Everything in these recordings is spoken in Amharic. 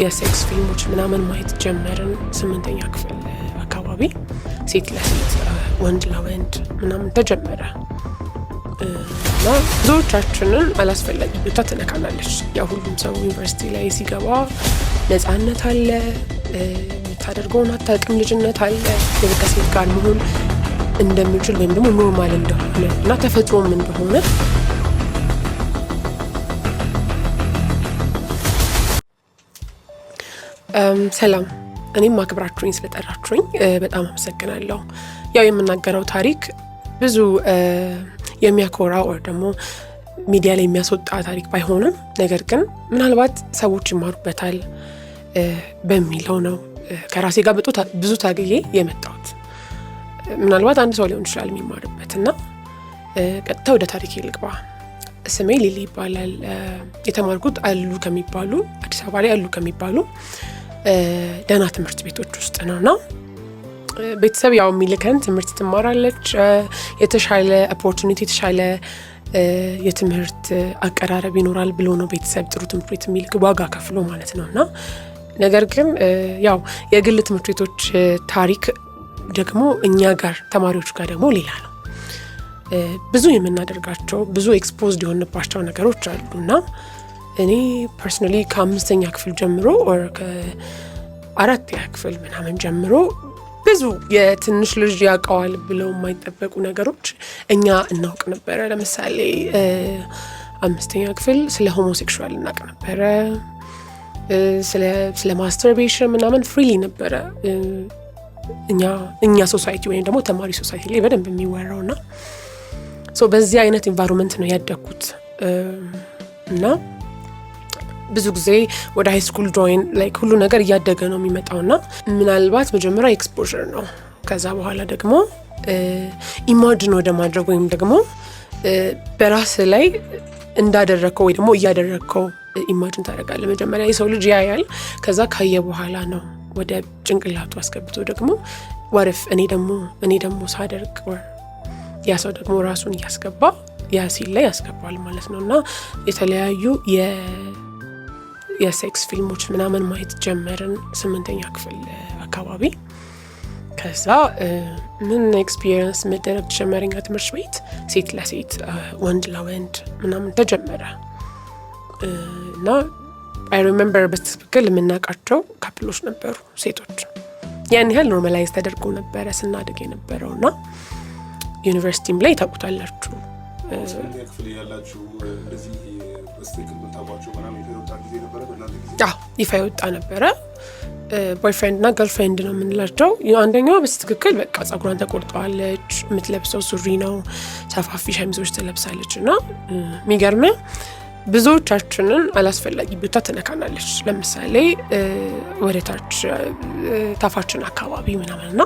የሴክስ ፊልሞች ምናምን ማየት ጀመርን 8ኛ ክፍል አካባቢ ሴት ለሴት ወንድ ለወንድ ምናምን ተጀመረ እና ብዙዎቻችንን አላስፈላጊ ቦታ ትነካናለች። ያው ሁሉም ሰው ዩኒቨርሲቲ ላይ ሲገባ ነፃነት አለ፣ የምታደርገውን አታውቅም፣ ልጅነት አለ፣ ከሴት ጋር መሆን እንደምችል ወይም ደግሞ ኖርማል እንደሆነ እና ተፈጥሮም እንደሆነ ሰላም፣ እኔም አክብራችሁኝ ስለጠራችሁኝ በጣም አመሰግናለሁ። ያው የምናገረው ታሪክ ብዙ የሚያኮራ ወይ ደግሞ ሚዲያ ላይ የሚያስወጣ ታሪክ ባይሆንም ነገር ግን ምናልባት ሰዎች ይማሩበታል በሚለው ነው ከራሴ ጋር ብዙ ታግዬ የመጣሁት። ምናልባት አንድ ሰው ሊሆን ይችላል የሚማርበት እና ቀጥታ ወደ ታሪክ ልግባ። ስሜ ሊሊ ይባላል። የተማርኩት አዲስ አበባ ላይ አሉ ከሚባሉ ደህና ትምህርት ቤቶች ውስጥ ነውና ቤተሰብ ያው የሚልከን ትምህርት ትማራለች፣ የተሻለ ኦፖርቹኒቲ የተሻለ የትምህርት አቀራረብ ይኖራል ብሎ ነው ቤተሰብ ጥሩ ትምህርት ቤት የሚልክ ዋጋ ከፍሎ ማለት ነውና ነገር ግን ያው የግል ትምህርት ቤቶች ታሪክ ደግሞ እኛ ጋር ተማሪዎች ጋር ደግሞ ሌላ ነው። ብዙ የምናደርጋቸው ብዙ ኤክስፖዝድ የሆንባቸው ነገሮች አሉና እኔ ፐርሰናሊ ከ5ኛ ክፍል ጀምሮ or ከ4ኛ ክፍል ምናምን ጀምሮ ብዙ የትንሽ ልጅ ያውቀዋል ብለው የማይጠበቁ ነገሮች እኛ እናውቅ ነበረ። ለምሳሌ 5ኛ ክፍል ስለ ሆሞሴክሹዋል እናውቅ ነበረ፣ ስለ ማስተርቤሽን ምናምን ፍሪሊ ነበረ እኛ ሶሳይቲ ወይም ደግሞ ተማሪ ሶሳይቲ ላይ በደንብ የሚወራውና በዚህ አይነት ኢንቫይሮንመንት ነው ያደግኩት እና ብዙ ጊዜ ወደ ሃይ ስኩል ጆይን ላይክ ሁሉ ነገር እያደገ ነው የሚመጣውና ምናልባት መጀመሪያ ኤክስፖዠር ነው፣ ከዛ በኋላ ደግሞ ኢማጂን ወደ ማድረግ ወይም ደግሞ በራስ ላይ እንዳደረከው ወይ ደግሞ እያደረከው ኢማጂን ታደርጋለህ። መጀመሪያ የሰው ልጅ ያያል፣ ከዛ ካየ በኋላ ነው ወደ ጭንቅላቱ አስገብቶ ደግሞ ወርፍ እኔ ደግሞ ሳደርግ ያ ሰው ደግሞ ራሱን እያስገባ ያ ሲል ላይ ያስገባል ማለት ነውና የተለያዩ የሴክስ ፊልሞች ምናምን ማየት ጀመርን 8ኛ ክፍል አካባቢ። ከዛ ምን ኤክስፒሪየንስ መደረግ ጀመረኛ ትምህርት ቤት ሴት ለሴት ወንድ ለወንድ ምናምን ተጀመረ እና አይ ሪሜምበር በትክክል የምናውቃቸው ካፕሎች ነበሩ ሴቶች። ያን ያህል ኖርማላይዝ ተደርጎ ነበረ ስናድግ የነበረውና ዩኒቨርሲቲም ላይ ታውቁታላችሁ ይፋ የወጣ ነበረ። ቦይፍሬንድ እና ገርልፍሬንድ ነው የምንላቸው። አንደኛዋ በትክክል በቃ ጸጉሯን ተቆርጠዋለች፣ የምትለብሰው ሱሪ ነው፣ ሰፋፊ ሸሚዞች ትለብሳለች እና የሚገርም ብዙዎቻችንን አላስፈላጊ ቦታ ትነካናለች። ለምሳሌ ወደታች ታፋችን አካባቢ ምናምንና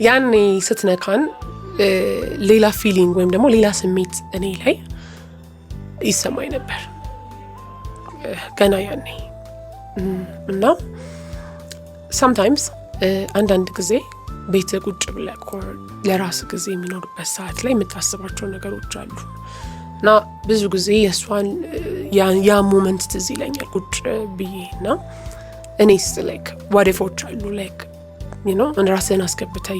ያኔ ስትነካን ሌላ ፊሊንግ ወይም ደግሞ ሌላ ስሜት እኔ ላይ ይሰማኝ ነበር ገና ያኔ እና sometimes አንዳንድ ጊዜ ቤት ቁጭ ብለህ ለራስ ጊዜ የሚኖርበት ሰዓት ላይ የምታስባቸው ነገሮች አሉ እና ብዙ ጊዜ የእሷን ያ ሞመንት ትዝ ይለኛል ቁጭ ብዬ እና እኔስ ላይክ ዋዴፎች አሉ ላይክ ራስህን አስገብተህ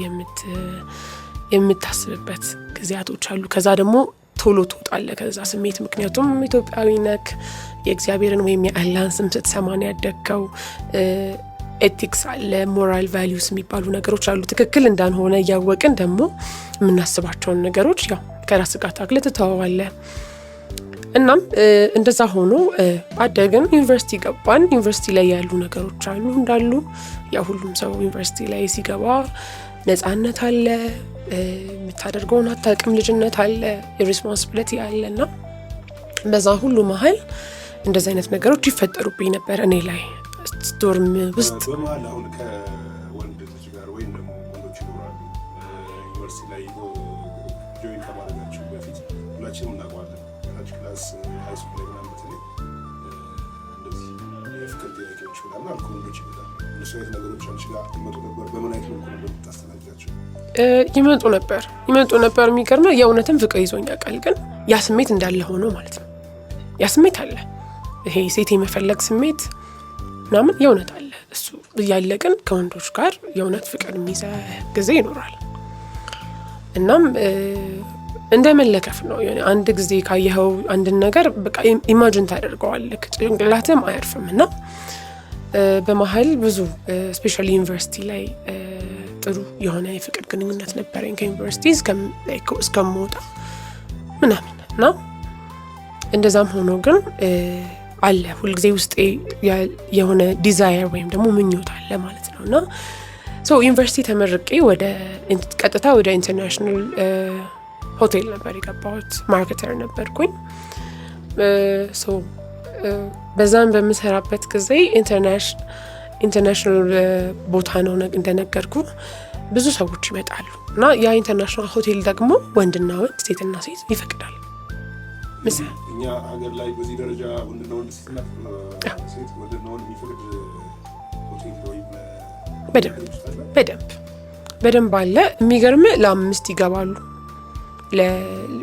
የምታስብበት ጊዜያቶች አሉ። ከዛ ደግሞ ቶሎ ትወጣለህ ከዛ ስሜት፣ ምክንያቱም ኢትዮጵያዊ ነክ የእግዚአብሔርን ወይም የአላህን ስም ስትሰማን ያደግከው ኤቲክስ አለ፣ ሞራል ቫሊዩስ የሚባሉ ነገሮች አሉ። ትክክል እንዳልሆነ እያወቅን ደግሞ የምናስባቸውን ነገሮች ያው ከራስ ጋር ታግለህ ትተዋዋለህ። እናም እንደዛ ሆኖ አደግን፣ ዩኒቨርሲቲ ገባን። ዩኒቨርሲቲ ላይ ያሉ ነገሮች አሉ እንዳሉ ያው ሁሉም ሰው ዩኒቨርሲቲ ላይ ሲገባ ነፃነት አለ፣ የምታደርገውን አታውቅም፣ ልጅነት አለ፣ የሪስፖንሲቢሊቲ አለና በዛ ሁሉ መሀል እንደዚህ አይነት ነገሮች ይፈጠሩብኝ ነበር እኔ ላይ ዶርም ውስጥ። አሁን ከወንድ ልጅ ጋር ወይም ደግሞ ወንዶች ይኖራሉ ዩኒቨርሲቲ ላይ ጆይን ከማድረጋቸው በፊት ሁላችንም እናውቀዋለን። ታች ክላስ ሃይ ስኩል ላይ ምናምን በተለይ እንደዚህ የፍቅር ጥያቄዎች ምናምን አልኩ ወንዶች ይመጣሉ። እነሱ አይነት ነገሮች አንቺ ጋር ይመጡ ነበር? በምን አይነት መልኩ ነበር የምታስተናግዳቸው? ይመጡ ነበር። የሚገርመው የእውነትም ፍቅር ይዞኝ ያውቃል። ግን ያ ስሜት እንዳለ ሆኖ ማለት ነው። ያ ስሜት አለ። ይሄ ሴት የመፈለግ ስሜት ምናምን የእውነት አለ እሱ እያለ ግን ከወንዶች ጋር የእውነት ፍቅር የሚይዘ ጊዜ ይኖራል። እናም እንደ መለከፍ ነው። አንድ ጊዜ ካየኸው አንድን ነገር በቃ ኢማጂን ታደርገዋለህ፣ ጭንቅላትም አያርፍም። እና በመሀል ብዙ ስፔሻሊ ዩኒቨርሲቲ ላይ ጥሩ የሆነ የፍቅር ግንኙነት ነበረኝ ከዩኒቨርሲቲ እስከምወጣ ምናምን። እና እንደዛም ሆኖ ግን አለ ሁልጊዜ ውስጤ የሆነ ዲዛየር ወይም ደግሞ ምኞት አለ ማለት ነው። እና ዩኒቨርሲቲ ተመርቄ ቀጥታ ወደ ኢንተርናሽናል ሆቴል ነበር የገባሁት። ማርኬተር ነበርኩኝ። በዛም በምሰራበት ጊዜ ኢንተርናሽናል ቦታ ነው እንደነገርኩ ብዙ ሰዎች ይመጣሉ እና ያ ኢንተርናሽናል ሆቴል ደግሞ ወንድና ወንድ ሴትና ሴት ይፈቅዳል። እኛ ሀገር ላይ በዚህ ደረጃ ወንድና ወንድ ሴትና ሴት ወንድና ወንድ የሚፈቅድ ሆቴል ወይም በደንብ አለ። የሚገርም ለ5 ይገባሉ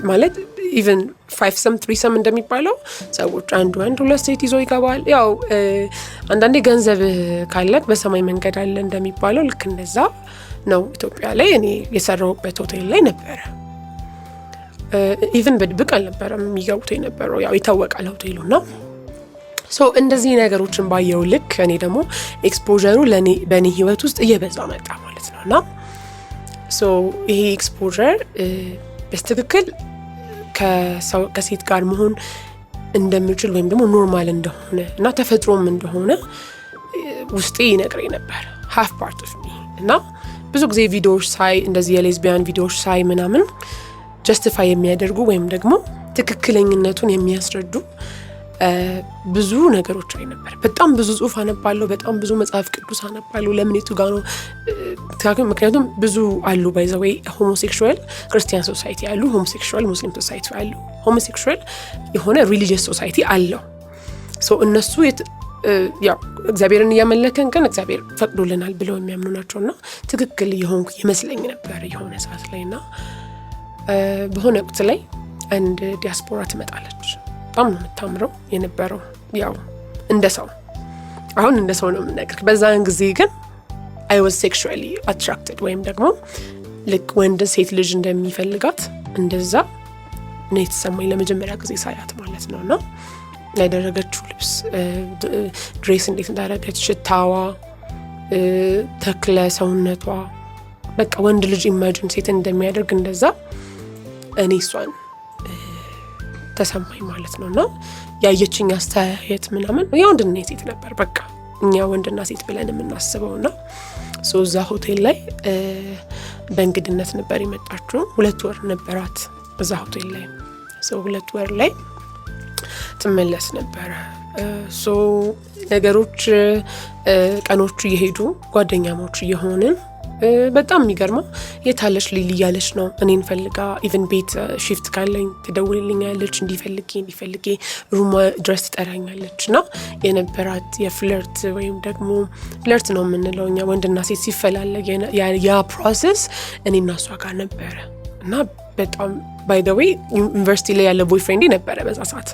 ማለት ኢቨን 5 3 እንደሚባለው ሰዎች አንድ ወንድ 2 ሴት ይዞ ይገባል። ያው አንዳንዴ ገንዘብ ካለ በሰማይ መንገድ አለ እንደሚባለው ልክ እንደዛ ነው። ኢትዮጵያ ላይ እኔ የሰራሁበት ሆቴል ላይ ነበረ። ኢቨን በድብቅ አልነበረም የሚገቡት የነበረው፣ ያው ይታወቃል ሆቴሉና እንደዚህ ነገሮችን ባየው ልክ እኔ ደግሞ ኤክስፖዠሩ በእኔ ህይወት ውስጥ እየበዛ መጣ ማለት ነው። እና ይሄ ኤክስፖዠር በስትክክል ከሴት ጋር መሆን እንደምችል ወይም ደግሞ ኖርማል እንደሆነ እና ተፈጥሮም እንደሆነ ውስጤ ይነግረኝ ነበር። ሃፍ ፓርት ኦፍ ሚ። እና ብዙ ጊዜ ቪዲዮዎች ሳይ እንደዚህ የሌዝቢያን ቪዲዮዎች ሳይ ምናምን ጀስቲፋይ የሚያደርጉ ወይም ደግሞ ትክክለኝነቱን የሚያስረዱ ብዙ ነገሮች አይ ነበር። በጣም ብዙ ጽሁፍ አነባለሁ፣ በጣም ብዙ መጽሐፍ ቅዱስ አነባለሁ። ለምን የቱ ጋር ነው? ምክንያቱም ብዙ አሉ ባይዘዌይ ሆሞሴክሹዋል ክርስቲያን ሶሳይቲ አሉ፣ ሆሞሴክሹዋል ሙስሊም ሶሳይቲ አሉ። ሆሞሴክሹዋል የሆነ ሪሊጂየስ ሶሳይቲ አለው። እነሱ ያው እግዚአብሔርን እያመለከን ግን እግዚአብሔር ፈቅዶልናል ብለው የሚያምኑ ናቸውና ትክክል የሆንኩ ይመስለኝ ነበር የሆነ ሰዓት ላይ። እና በሆነ ወቅት ላይ አንድ ዲያስፖራ ትመጣለች። በጣም ነው የምታምረው የነበረው። ያው እንደ ሰው አሁን እንደ ሰው ነው የምነግርህ። በዛን ጊዜ ግን I was sexually attracted ወይም ደግሞ ልክ ወንድ ሴት ልጅ እንደሚፈልጋት እንደዛ ነው የተሰማኝ ለመጀመሪያ ጊዜ ሳያት ማለት ነው። እና ያደረገችው ልብስ፣ ድሬስ እንዴት እንዳደረገች፣ ሽታዋ፣ ተክለ ሰውነቷ በቃ ወንድ ልጅ ኢማጂን ሴት እንደሚያደርግ እንደዛ እኔ እሷን ተሰማኝ ማለት ነው። እና ያየችኝ አስተያየት ምናምን የወንድና የሴት ነበር በቃ እኛ ወንድና ሴት ብለን የምናስበው። እና እዛ ሆቴል ላይ በእንግድነት ነበር የመጣችው። 2 ወር ነበራት እዛ ሆቴል ላይ። 2 ወር ላይ ትመለስ ነበረ። ነገሮች ቀኖቹ እየሄዱ ጓደኛሞች እየሆንን በጣም የሚገርመው የታለች ሊሊ እያለች ነው እኔን ፈልጋ። ኢቨን ቤት ሺፍት ካለኝ ትደውልልኛለች፣ እንዲፈልጌ ሩማ ድረስ ትጠራኛለች። እና የነበራት የፍለርት ወይም ደግሞ ፍለርት ነው የምንለው እኛ ወንድና ሴት ሲፈላለግ ያ ፕሮሰስ እኔና እሷ ጋር ነበረ። እና በጣም ባይ ዘ ዌይ ዩኒቨርሲቲ ላይ ያለ ቦይፍሬንድ ነበረ በዛ ሰዓት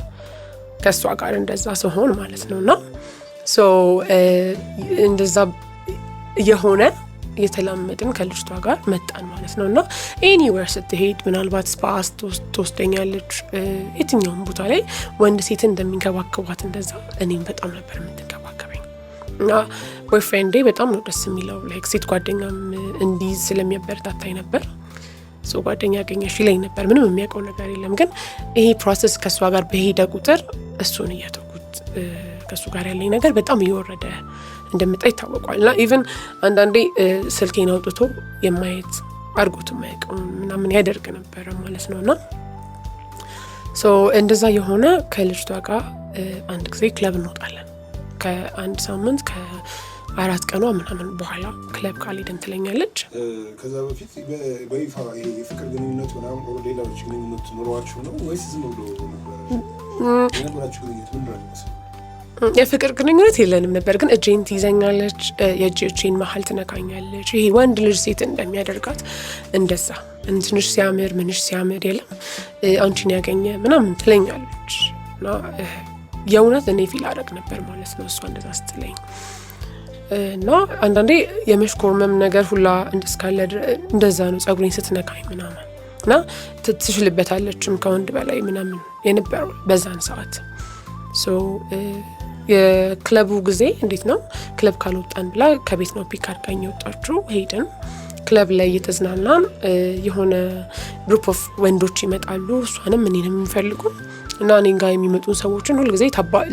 ከእሷ ጋር እንደዛ ሲሆን ማለት ነው። እና እንደዛ የሆነ የተላመድን ከልጅቷ ጋር መጣን ማለት ነው። እና ኤኒዌር ስትሄድ ምናልባት ስፓስ ትወስደኛለች፣ የትኛውም ቦታ ላይ ወንድ ሴትን እንደሚንከባከቧት እንደዛ እኔም በጣም ነበር የምትንከባከበኝ። እና ቦይፍሬንዴ በጣም ነው ደስ የሚለው ላይክ ሴት ጓደኛም እንዲህ ስለሚያበረታታኝ ነበር። ጓደኛ ያገኘሽ ይለኝ ነበር። ምንም የሚያውቀው ነገር የለም። ግን ይሄ ፕሮሰስ ከእሷ ጋር በሄደ ቁጥር እሱን እየተጉት ከእሱ ጋር ያለኝ ነገር በጣም እየወረደ እንደምጣ ይታወቋል። እና ኢቨን አንዳንዴ ስልኬን አውጥቶ የማየት አድርጎት የማያውቀው ምናምን ያደርግ ነበረ ማለት ነው። እና እንደዛ የሆነ ከልጅቷ ጋር አንድ ጊዜ ክለብ እንወጣለን። ከአንድ ሳምንት ከ4 ቀኗ ምናምን በኋላ ክለብ ካልሄድን ትለኛለች። ከዛ በፊት በይፋ የፍቅር ግንኙነት ምናምን ሌላዎች ግንኙነት ኖሯችሁ ነው ወይስ ዝም ብሎ ነበር የነበራችሁ ግንኙነት? ምን ነው የፍቅር ግንኙነት የለንም ነበር። ግን እጄን ትይዘኛለች፣ የእጄን መሀል ትነካኛለች። ይሄ ወንድ ልጅ ሴት እንደሚያደርጋት እንደዛ እንትንሽ ሲያምር ምንሽ ሲያምር የለም አንቺን ያገኘ ምናምን ትለኛለች። እና የእውነት እኔ ፊል አደረግ ነበር ማለት ነው እሷ እንደዛ ስትለኝ። እና አንዳንዴ የመሽኮርመም ነገር ሁላ እስካለ እንደዛ ነው ጸጉሬን ስትነካኝ ምናምን እና ትችልበታለችም ከወንድ በላይ ምናምን የነበረው በዛን ሰዓት። የክለቡ ጊዜ እንዴት ነው ክለብ ካልወጣን ብላ ከቤት ነው ፒክ አድርጋኝ የወጣችው። ሄድን ክለብ ላይ እየተዝናናን የሆነ ግሩፕ ኦፍ ወንዶች ይመጣሉ እሷንም እኔንም የሚፈልጉ እና እኔ ጋር የሚመጡ ሰዎችን ሁልጊዜ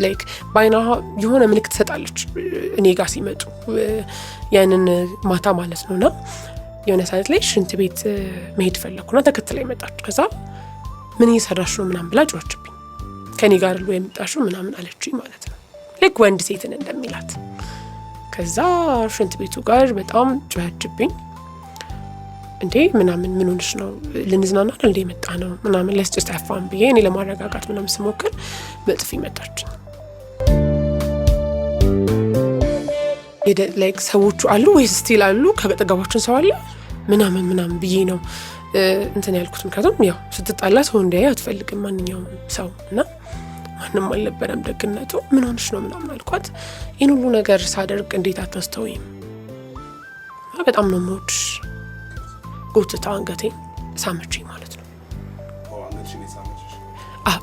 ላይክ ባይና የሆነ ምልክት ትሰጣለች እኔ ጋር ሲመጡ ያንን ማታ ማለት ነውና የሆነ ሰዓት ላይ ሽንት ቤት መሄድ ፈለኩና ተከትላይ መጣች። ከዛ ምን እየሰራሽ ነው ምናምን ብላ ጮኸችብኝ። ከኔ ጋር ነው የመጣሽው ምናምን አለችኝ ማለት ነው ልክ ወንድ ሴትን እንደሚላት። ከዛ ሽንት ቤቱ ጋር በጣም ጮኸችብኝ። እንዴ ምናምን ምን ሆነሽ ነው ልንዝናና እንዴ መጣ ነው ምናምን ለስጭስ ታፋም ብዬ እኔ ለማረጋጋት ምናምን ስሞክር በጥፊ መታችኝ። ላይክ ሰዎቹ አሉ ወይስ ስቲል አሉ ከጠገባችን ሰው አለ ምናምን ብዬ ነው እንትን ያልኩት። ምክንያቱም ያው ስትጣላ ሰው እንዲያይ አትፈልግም ማንኛውም ሰው እና ማንም አልነበረም ደግነቱ። ምን ሆነሽ ነው ምናምን አልኳት። ይህን ሁሉ ነገር ሳደርግ እንዴት አታስተውይም? በጣም ነው የምወድሽ። ጎትታ አንገቴን ሳመችኝ ማለት ነው።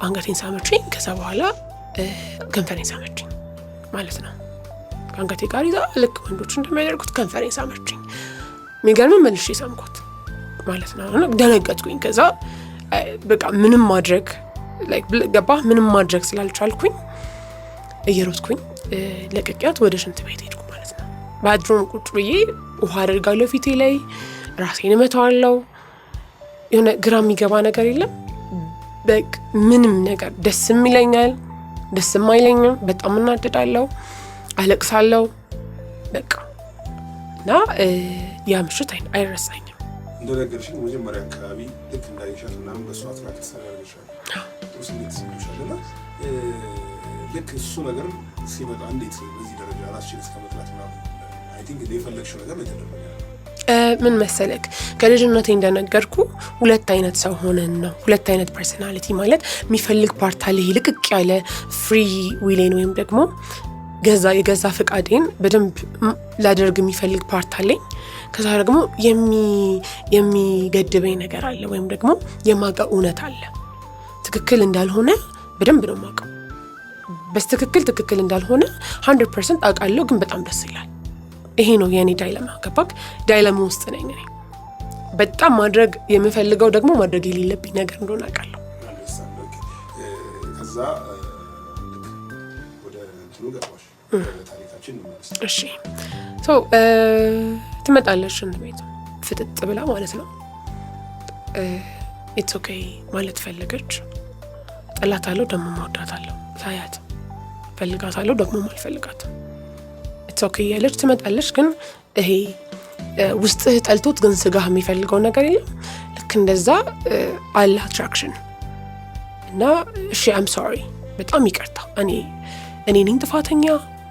አንገቴን ሳመችኝ። ከዛ በኋላ ከንፈሬን ሳመችኝ ማለት ነው። ከአንገቴ ጋር ይዛ ልክ ወንዶች እንደሚያደርጉት ከንፈሬን ሳመችኝ። የሚገርም መልሼ ሳምኳት ማለት ነው። ደነገጥኩኝ። ከዛ በቃ ምንም ማድረግ ምንም ማድረግ ስላልቻልኩኝ እየሮጥኩኝ ለቅቄያት ወደ ሽንት ቤት ሄድኩ ማለት ነው። ባድሩም ቁጭ ብዬ ውሃ አደርጋለሁ ፊቴ ላይ ራሴን እመታዋለሁ። የሆነ ግራ የሚገባ ነገር የለም። በቃ ምንም ነገር ደስም ይለኛል ደስም አይለኝም። በጣም እናደዳለሁ፣ አለቅሳለሁ በቃ እና ያ ምሽት አይረሳኝም። እንደነገርሽኝ መጀመሪያ አካባቢ ልክ እንዳይሻል ምናምን በእሱ አትራክት ተሰራርሻል ስሜት ሲሉሻልና ልክ እሱ ነገር ሲመጣ እንዴት በዚህ ደረጃ ራስሽን እስከመጥላት ምናምን አይ ቲንክ የፈለግሽው ነገር የተደረገ ምን መሰለክ ከልጅነቴ እንደነገርኩ ሁለት አይነት ሰው ሆነን ነው። ሁለት አይነት ፐርሰናሊቲ ማለት የሚፈልግ ፓርት አለ ልቅቅ ያለ ፍሪ ዊሌን ወይም ደግሞ የገዛ ፍቃዴን በደንብ ላደርግ የሚፈልግ ፓርት አለኝ። ከዛ ደግሞ የሚገድበኝ ነገር አለ ወይም ደግሞ የማውቀው እውነት አለ። ትክክል እንዳልሆነ በደንብ ነው የማውቀው። በስትክክል ትክክል እንዳልሆነ 100% አውቃለሁ፣ ግን በጣም ደስ ይላል። ይሄ ነው የኔ ዳይለማ። ገባክ? ዳይለማ ውስጥ ነኝ እኔ። በጣም ማድረግ የምፈልገው ደግሞ ማድረግ የሌለብኝ ነገር እንደሆነ አውቃለሁ። ከዛ ወደ እንትኑ ገባሽ ታሪካችን ነው። እሺ ትመጣለች ሽንት ቤት ፍጥጥ ብላ ማለት ነው። ኢትስ ኦኬ ማለት ፈለገች። ጠላታለሁ ደግሞ ማውዳታለሁ። ሳያት ፈልጋታለሁ ደግሞ ማልፈልጋት ኢትስ ኦኬ ያለች ትመጣለች። ግን ይሄ ውስጥህ ጠልቶት ግን ስጋህ የሚፈልገው ነገር የለም። ልክ እንደዛ አለ አትራክሽን እና እሺ አም ሶሪ በጣም ይቅርታ እኔ ነኝ ጥፋተኛ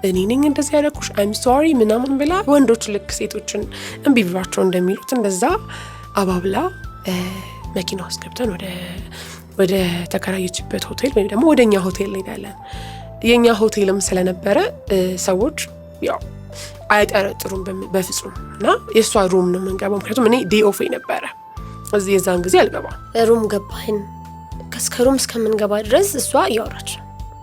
እኔ ነኝ እንደዚህ ያደረኩሽ አም ሶሪ ምናምን ብላ ወንዶች ልክ ሴቶችን እምቢ ብሏቸው እንደሚሉት እንደዛ አባብላ መኪና ውስጥ ገብተን ወደ ተከራየችበት ሆቴል ወይም ደግሞ ወደኛ ሆቴል እንሄዳለን። የኛ ሆቴልም ስለነበረ ሰዎች ያው አይጠረጥሩም በፍጹም እና የሷ ሩም ነው የምንገባው። ምክንያቱም እኔ ዴይ ኦፍ ነበረ እዚህ የዛን ጊዜ አልገባም። ሩም ገባን። ከሩም እስከምንገባ ድረስ እሷ እያወራች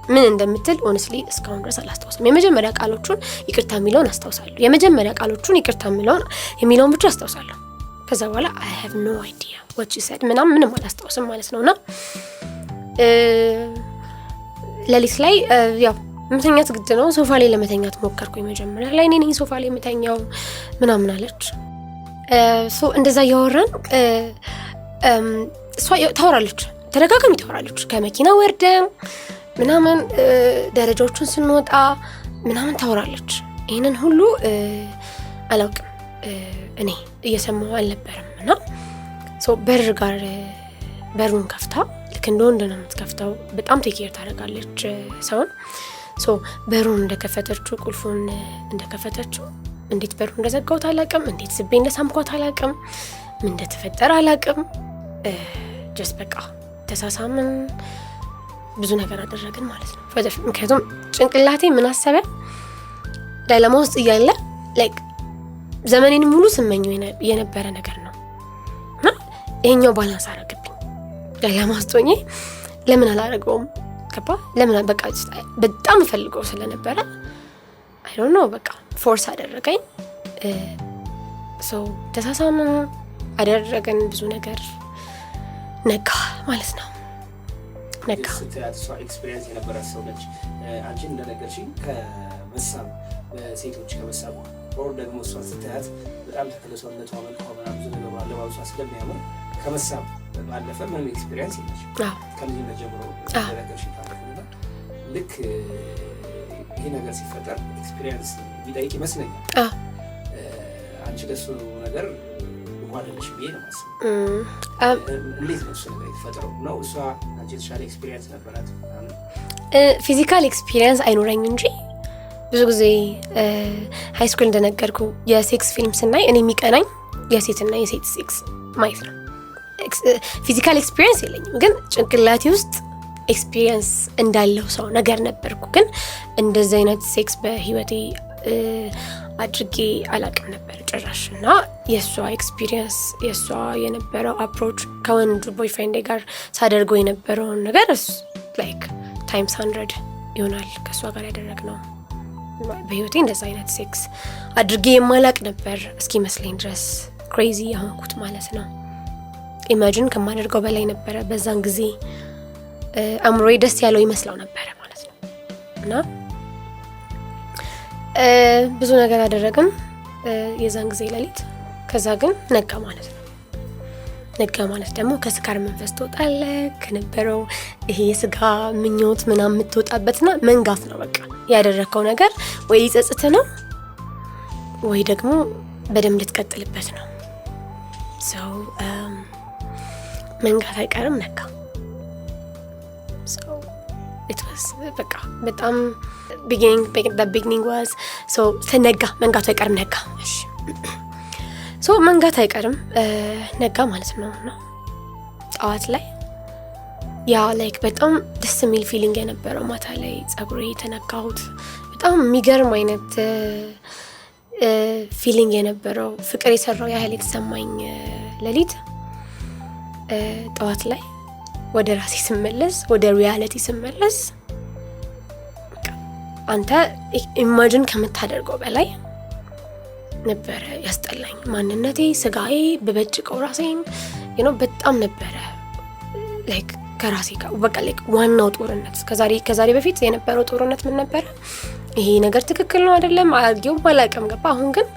ምን እንደምትል ኦነስትሊ እስካሁን ድረስ አላስታውስም። የመጀመሪያ ቃሎቹን ይቅርታ የሚለውን አስታውሳለሁ። የሚለውን ብቻ አስታውሳለሁ። ከዛ በኋላ I have no idea what you said ምንም አላስታውስም ማለት ነውና ሌሊት ላይ ያው መተኛት ግድ ነው። ሶፋ ላይ ለመተኛት ሞከርኩኝ። መጀመሪያ ላይ እኔ ሶፋ ላይ የምተኛው ምናምን አለች። እንደዛ ያወራን እሷ ታወራለች፣ ተደጋጋሚ ታወራለች። ከመኪና ወርደን ምናምን ደረጃዎቹን ስንወጣ ምናምን ታወራለች። ይሄንን ሁሉ አላውቅም እኔ እየሰማሁ አልነበረም። እና በር ጋር በሩን ከፍታ ልክ እንደ ወንድ ነው የምትከፍተው። በጣም ቴኬር ታደርጋለች ሰውን። በሩን እንደከፈተችው ቁልፉን እንደከፈተችው እንዴት በሩን እንደዘጋሁት አላውቅም፣ እንዴት ስቤ እንደሳምኳት አላውቅም፣ ምን እንደተፈጠረ አላውቅም። ጀስት በቃ ተሳሳምን ብዙ ነገር አደረግን ማለት ነው። ምክንያቱም ጭንቅላቴ ምን አሰበ ዳይለማ ውስጥ እያለ ላይክ ዘመኔን ሙሉ ስመኘው የነበረ ነገር ነው እና ይሄኛው ባላንስ አረገብኝ። ዳይለማ ውስጥ ሆኜ ለምን አላረገውም ገባ ለምን በቃ በጣም ፈልገው ስለነበረ አይ ዶንት ኖ በቃ ፎርስ አደረገኝ። ተሳሳሙ አደረገን ብዙ ነገር ነጋ ማለት ነው። ነጋ ስትያትሷ ኤክስፒሪየንስ የነበራት ሰው ነች። አንቺ እንደነገርሽኝ ከመሳብ በሴቶች ከመሳብ ኦር ደግሞ እሷ ስትያት በጣም ተክለሰውነቷ መልኳ ምናምን ብዙ ነገር አለባበሷ ስለሚያምር ከመሳብ ባለፈ ምንም ኤክስፒሪየንስ የለሽም። ከልጅነት ጀምሮ እንደነገርሽኝ ታሪኩና ልክ ይሄ ነገር ሲፈጠር ኤክስፒሪየንስ ቢጠይቅ ይመስለኛል። አንቺ ለሱ ነገር ጓደኞች ብዬ ነው ማስበው። እንዴት ነው እሱ ነገር የተፈጠረው? ነው እሷ አንቺ የተሻለ ኤክስፒሪየንስ ነበራት? ፊዚካል ኤክስፒሪየንስ አይኖረኝ እንጂ ብዙ ጊዜ ሃይ ስኩል እንደነገርኩ የሴክስ ፊልም ስናይ እኔ የሚቀናኝ የሴትና የሴት ሴክስ ማየት ነው። ፊዚካል ኤክስፒሪየንስ የለኝም፣ ግን ጭንቅላቴ ውስጥ ኤክስፒሪየንስ እንዳለው ሰው ነገር ነበርኩ። ግን እንደዚህ አይነት ሴክስ በህይወቴ አድርጌ አላቅም ነበር ጭራሽ። እና የእሷ ኤክስፒሪየንስ የእሷ የነበረው አፕሮች ከወንድ ቦይፍሬንድ ጋር ሳደርገው የነበረውን ነገር ላይክ ታይምስ 100 ይሆናል ከእሷ ጋር ያደረግነው። በህይወቴ እንደዛ አይነት ሴክስ አድርጌ የማላቅ ነበር እስኪመስለኝ ድረስ ክሬዚ የሆንኩት ማለት ነው። ኢማጂን ከማደርገው በላይ ነበረ። በዛን ጊዜ አእምሮዬ ደስ ያለው ይመስለው ነበረ ማለት ነው። እና ብዙ ነገር አደረግን የዛን ጊዜ ሌሊት። ከዛ ግን ነጋ ማለት ነው። ነጋ ማለት ደግሞ ከስካር መንፈስ ትወጣለህ ከነበረው ይሄ የስጋ ምኞት ምናምን የምትወጣበትና መንጋት ነው። በቃ ያደረከው ነገር ወይ ሊጸጽት ነው ወይ ደግሞ በደንብ ልትቀጥልበት ነው። ሰው መንጋት አይቀርም ነጋ። ሰው በቃ በጣም ቢጊኒንግ ዋዝ ተነጋ መንጋቱ አይቀርም ነጋ። እሺ መንጋት አይቀርም ነጋ ማለት ነው። እና ጠዋት ላይ ያ ላይክ በጣም ደስ የሚል ፊሊንግ የነበረው ማታ ላይ ጸጉሬ የተነካሁት በጣም የሚገርም አይነት ፊሊንግ የነበረው ፍቅር የሰራው ያህል የተሰማኝ ሌሊት ጠዋት ላይ ወደ ራሴ ስመለስ ወደ ሪያሊቲ ስመለስ አንተ ኢማጂን ከምታደርገው በላይ ነበረ ያስጠላኝ። ማንነቴ ስጋዬ በበጭቀው ራሴን በጣም ነበረ ላይክ ከራሴ ጋር በቃ ላይክ ዋናው ጦርነት ከዛሬ በፊት የነበረው ጦርነት ምን ነበረ? ይሄ ነገር ትክክል ነው አይደለም አርጊው ባላቀም ገባ። አሁን ግን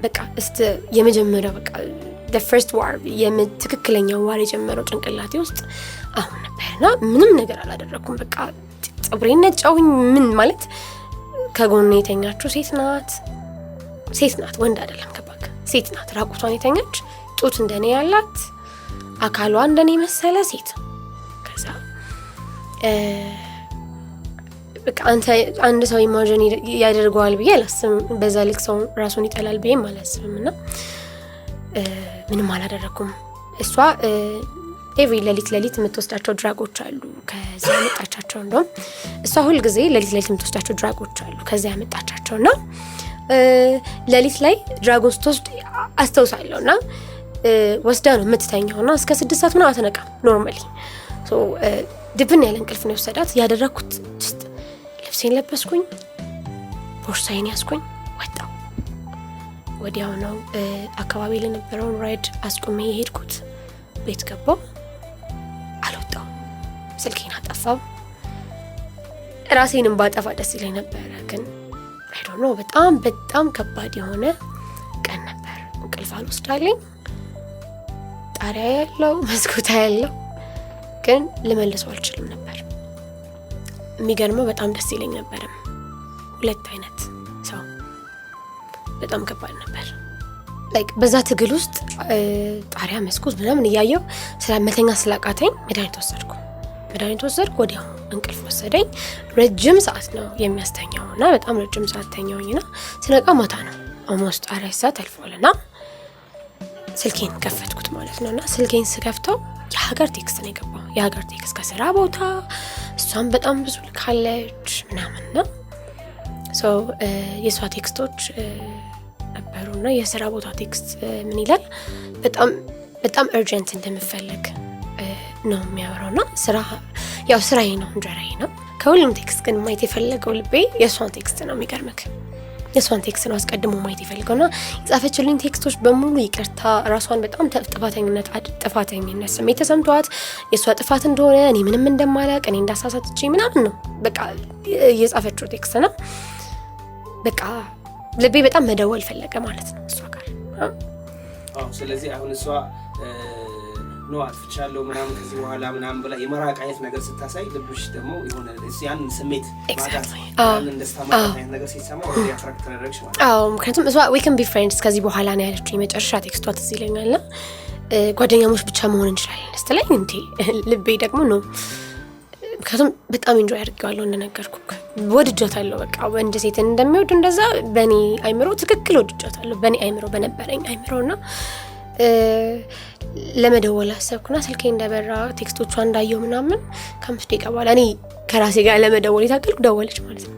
በቃ የመጀመሪያው በቃ the first war ትክክለኛው ዋር የጀመረው ጭንቅላቴ ውስጥ አሁን ነበርና ምንም ነገር አላደረኩም። በቃ ጸጉሬን ነጫውኝ ምን ማለት ከጎኔ የተኛችው ሴት ናት ወንድ አይደለም ከባክ ሴት ናት። ራቁቷን የተኛች ጡት እንደኔ ያላት አካሏ እንደኔ መሰለ ሴት። ከዛ በቃ አንድ ሰው ኢማጂን ያደርገዋል ብዬ አላስብም። በዛ ልክ ሰው ራሱን ይጠላል ብዬ አላስብም። እና ምንም አላደረኩም። እሷ ኤቭሪ ሌሊት የምትወስዳቸው ድራጎች አሉ ከዛ ያመጣቻቸው። እንደውም እሷ ሁል ጊዜ ሌሊት የምትወስዳቸው ድራጎች አሉ ከዛ ያመጣቻቸውና ሌሊት ላይ ድራጎን ስትወስድ አስተውሳለሁና ወስዳ ነው የምትተኛውና እስከ 6 ሰዓት ምናምን አትነቃም ኖርማሊ። ድብን ያለ እንቅልፍ ነው የወሰዳት። ያደረኩት ልብሴን ለበስኩኝ፣ ቦርሳዬን ያዝኩኝ፣ ወጣሁ። ወዲያው ነው አካባቢ ለነበረውን ራይድ አስቆሜ የሄድኩት። ቤት ገባሁ፣ አልወጣሁ። ስልኬን አጠፋው። ራሴንም ባጠፋ ደስ ይለኝ ነበረ፣ ግን አይ ዶንት ኖ በጣም ከባድ የሆነ ቀን ነበር። እንቅልፍ አልወስዳለኝ። ጣሪያ ያለው መስኮት ያለው ግን ልመልሰው አልችልም ነበር። የሚገርመው በጣም ደስ ይለኝ ነበር። ሁለት አይነት ሰው በጣም ከባድ ነበር። ላይክ በዛ ትግል ውስጥ ጣሪያ መስኮት ምናምን እያየው ስለመተኛ ስላቃተኝ መድኃኒት ወሰድኩ። ወዲያው እንቅልፍ ወሰደኝ። ረጅም ሰዓት ነው የሚያስተኛውና በጣም ረጅም ሰዓት ተኛውኝና ስነቃ ማታ ነው almost 4 ሰዓት አልፏልና ስልኬን ከፈትኩት ማለት ነውና ስልኬን ስከፍተው የሀገር ቴክስት ነው የገባው። የሀገር ቴክስት ከስራ ቦታ እሷም በጣም ብዙ ልካለች ምናምን ነው። የእሷ ቴክስቶች ነበሩና የስራ ቦታ ቴክስት ምን ይላል? በጣም እርጀንት እንደምፈልግ ነው የሚያወራውና ስራዬ ነው እንጀራዬ ነው። ከሁሉም ቴክስት ግን ማየት የፈለገው ልቤ የእሷን ቴክስት ነው። የሚገርምክ የእሷን ቴክስት ነው አስቀድሞ ማየት የፈለገውና የጻፈችልኝ ቴክስቶች በሙሉ ይቅርታ፣ ራሷን በጣም ጥፋተኝነት ስሜት ተሰምቷት የእሷ ጥፋት እንደሆነ እኔ ምንም እንደማላቅ እኔ እንዳሳሳትችኝ ምናምን ነው በቃ የጻፈችው ቴክስት ነው። በቃ ልቤ በጣም መደወል ፈለገ ማለት ነው እሷ ጋር። ስለዚህ አሁን እሷ ነው አጥፍቻለሁ ምናምን ከዚህ በኋላ ምናምን ብላ የመራቅ አይነት ነገር ስታሳይ ልብሽ ደግሞ የሆነ ያን ስሜት ማጋት እንደስታማት አይነት ነገር ሲሰማ ወደ አትራክት ተደረግሽ ማለት ነው። ምክንያቱም እሷ we can be friends ከዚህ በኋላ ነው ያለችው የመጨረሻ ቴክስቷ ትዝ ይለኛልና ጓደኛሞች ብቻ መሆን እንችላለን ስትለኝ እንዴ ልቤ ደግሞ ነው። ምክንያቱም በጣም ኢንጆይ አድርጌዋለሁ እንደነገርኩክ ወድጃታለሁ። በቃ ወንድ ሴትን እንደሚወድ እንደዛ በእኔ አይምሮ ትክክል ወድጃታለሁ። በእኔ አይምሮ በነበረኝ አይምሮና ለመደወል አሰብኩና ስልኬ እንደበራ ቴክስቶቿ እንዳየው ምናምን ከ5 ደቂቃ በኋላ እኔ ከራሴ ጋር ለመደወል የታገልኩ ደወለች ማለት ነው።